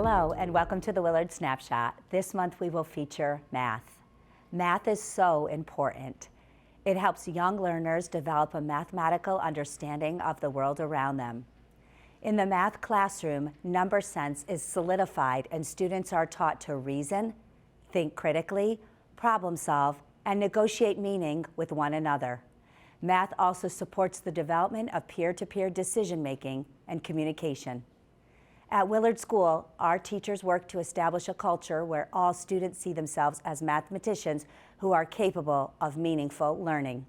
Hello and welcome to the Willard Snapshot. This month we will feature math. Math is so important. It helps young learners develop a mathematical understanding of the world around them. In the math classroom, number sense is solidified and students are taught to reason, think critically, problem solve, and negotiate meaning with one another. Math also supports the development of peer-to-peer decision-making and communication. At Willard School, our teachers work to establish a culture where all students see themselves as mathematicians who are capable of meaningful learning.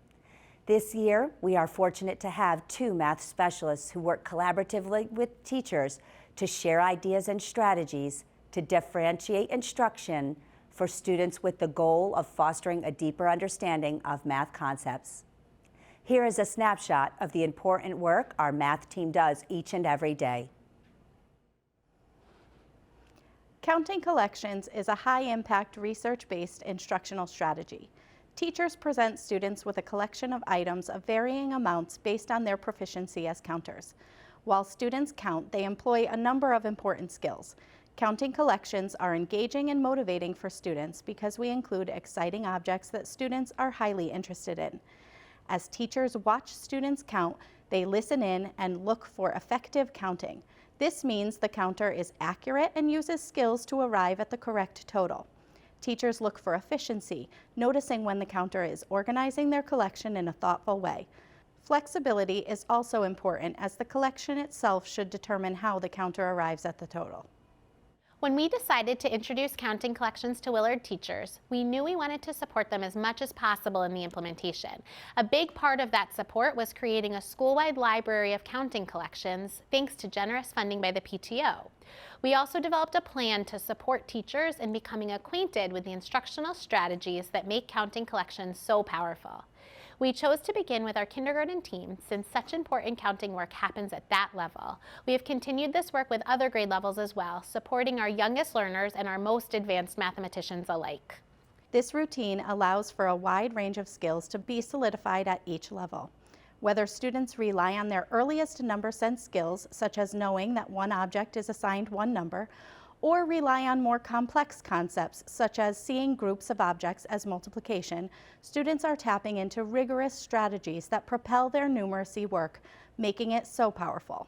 This year, we are fortunate to have 2 math specialists who work collaboratively with teachers to share ideas and strategies to differentiate instruction for students with the goal of fostering a deeper understanding of math concepts. Here is a snapshot of the important work our math team does each and every day. Counting collections is a high-impact, research-based instructional strategy. Teachers present students with a collection of items of varying amounts based on their proficiency as counters. While students count, they employ a number of important skills. Counting collections are engaging and motivating for students because we include exciting objects that students are highly interested in. As teachers watch students count, they listen in and look for effective counting. This means the counter is accurate and uses skills to arrive at the correct total. Teachers look for efficiency, noticing when the counter is organizing their collection in a thoughtful way. Flexibility is also important, as the collection itself should determine how the counter arrives at the total. When we decided to introduce counting collections to Willard teachers, we knew we wanted to support them as much as possible in the implementation. A big part of that support was creating a school-wide library of counting collections, thanks to generous funding by the PTO. We also developed a plan to support teachers in becoming acquainted with the instructional strategies that make counting collections so powerful. We chose to begin with our kindergarten team since such important counting work happens at that level. We have continued this work with other grade levels as well, supporting our youngest learners and our most advanced mathematicians alike. This routine allows for a wide range of skills to be solidified at each level. Whether students rely on their earliest number sense skills, such as knowing that one object is assigned one number, or rely on more complex concepts, such as seeing groups of objects as multiplication, students are tapping into rigorous strategies that propel their numeracy work, making it so powerful.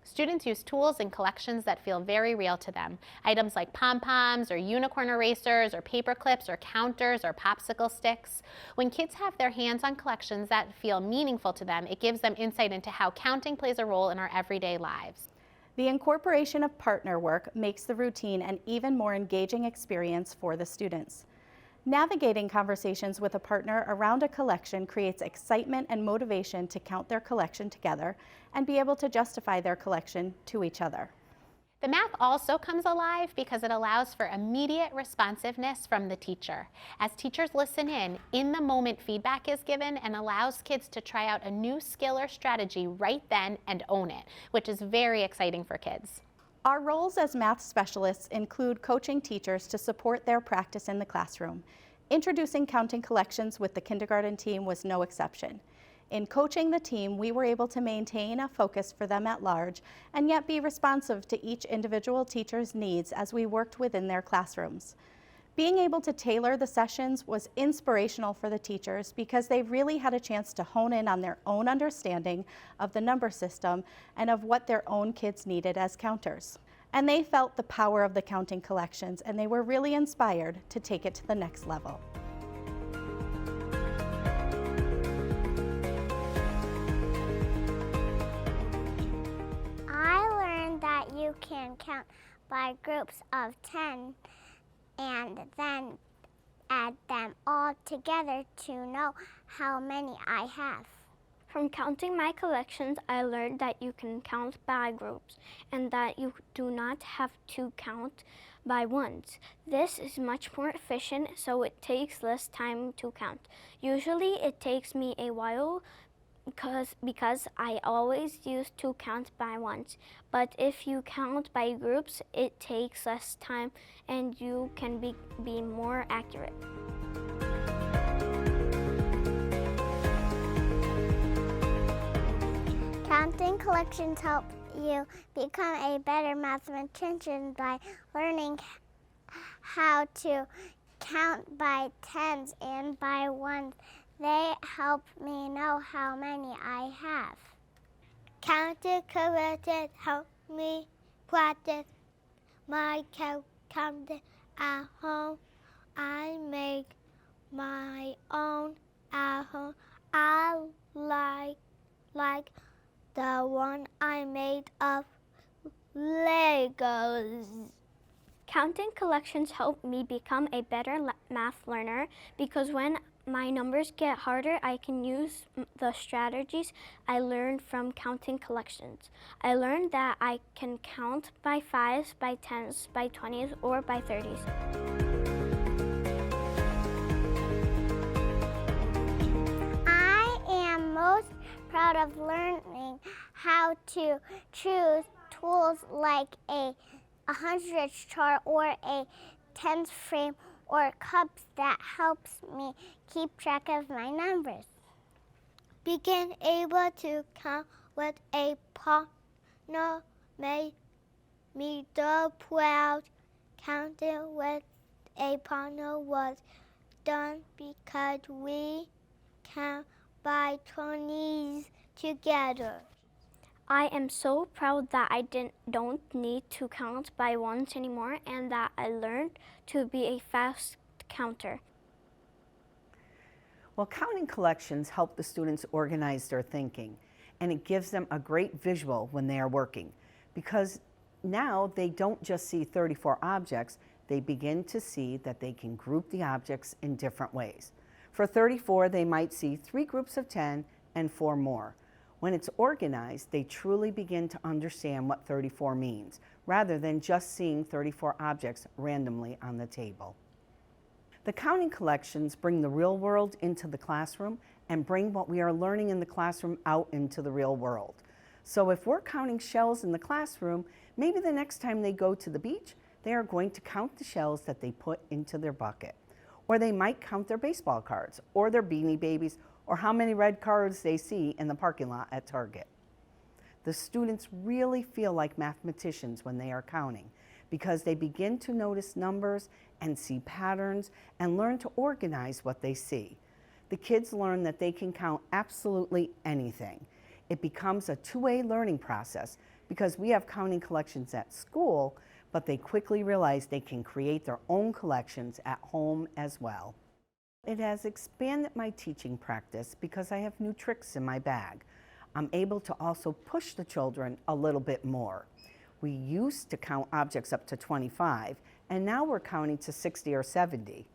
Students use tools and collections that feel very real to them. Items like pom-poms or unicorn erasers or paper clips or counters or popsicle sticks. When kids have their hands on collections that feel meaningful to them, it gives them insight into how counting plays a role in our everyday lives. The incorporation of partner work makes the routine an even more engaging experience for the students. Navigating conversations with a partner around a collection creates excitement and motivation to count their collection together and be able to justify their collection to each other. The math also comes alive because it allows for immediate responsiveness from the teacher. As teachers listen in the moment feedback is given and allows kids to try out a new skill or strategy right then and own it, which is very exciting for kids. Our roles as math specialists include coaching teachers to support their practice in the classroom. Introducing counting collections with the kindergarten team was no exception. In coaching the team, we were able to maintain a focus for them at large and yet be responsive to each individual teacher's needs as we worked within their classrooms. Being able to tailor the sessions was inspirational for the teachers because they really had a chance to hone in on their own understanding of the number system and of what their own kids needed as counters. And they felt the power of the counting collections, and they were really inspired to take it to the next level. You can count by groups of 10 and then add them all together to know how many I have. From counting my collections, I learned that you can count by groups and that you do not have to count by ones. This is much more efficient, so it takes less time to count. Usually it takes me a while because I always used to count by ones. But if you count by groups, it takes less time and you can be more accurate. Counting collections help you become a better mathematician by learning how to count by tens and by ones. They help me know how many I have. Counting collections help me practice my counting at home. I make my own at home. I like the one I made of Legos. Counting collections help me become a better math learner because when my numbers get harder, I can use the strategies I learned from counting collections. I learned that I can count by 5s, by 10s, by 20s, or by 30s. I am most proud of learning how to choose tools like a 100th chart or a tens frame or cups that helps me keep track of my numbers. Being able to count with a partner made me so proud. Counting with a partner was done because we count by 20s together. I am so proud that I don't need to count by ones anymore and that I learned to be a fast counter. Well, counting collections help the students organize their thinking, and it gives them a great visual when they are working, because now they don't just see 34 objects, they begin to see that they can group the objects in different ways. For 34, they might see 3 groups of 10 and 4 more. When it's organized, they truly begin to understand what 34 means, rather than just seeing 34 objects randomly on the table. The counting collections bring the real world into the classroom and bring what we are learning in the classroom out into the real world. So if we're counting shells in the classroom, maybe the next time they go to the beach, they are going to count the shells that they put into their bucket. Or they might count their baseball cards, or their Beanie Babies, or how many red cars they see in the parking lot at Target. The students really feel like mathematicians when they are counting because they begin to notice numbers and see patterns and learn to organize what they see. The kids learn that they can count absolutely anything. It becomes a two-way learning process because we have counting collections at school, but they quickly realize they can create their own collections at home as well. It has expanded my teaching practice because I have new tricks in my bag. I'm able to also push the children a little bit more. We used to count objects up to 25, and now we're counting to 60 or 70.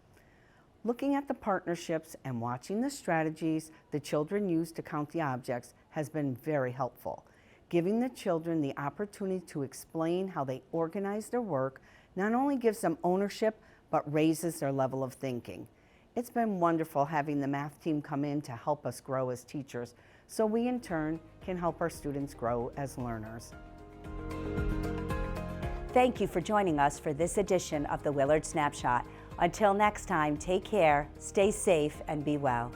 Looking at the partnerships and watching the strategies the children use to count the objects has been very helpful. Giving the children the opportunity to explain how they organize their work not only gives them ownership, but raises their level of thinking. It's been wonderful having the math team come in to help us grow as teachers, so we in turn can help our students grow as learners. Thank you for joining us for this edition of the Willard Snapshot. Until next time, take care, stay safe, and be well.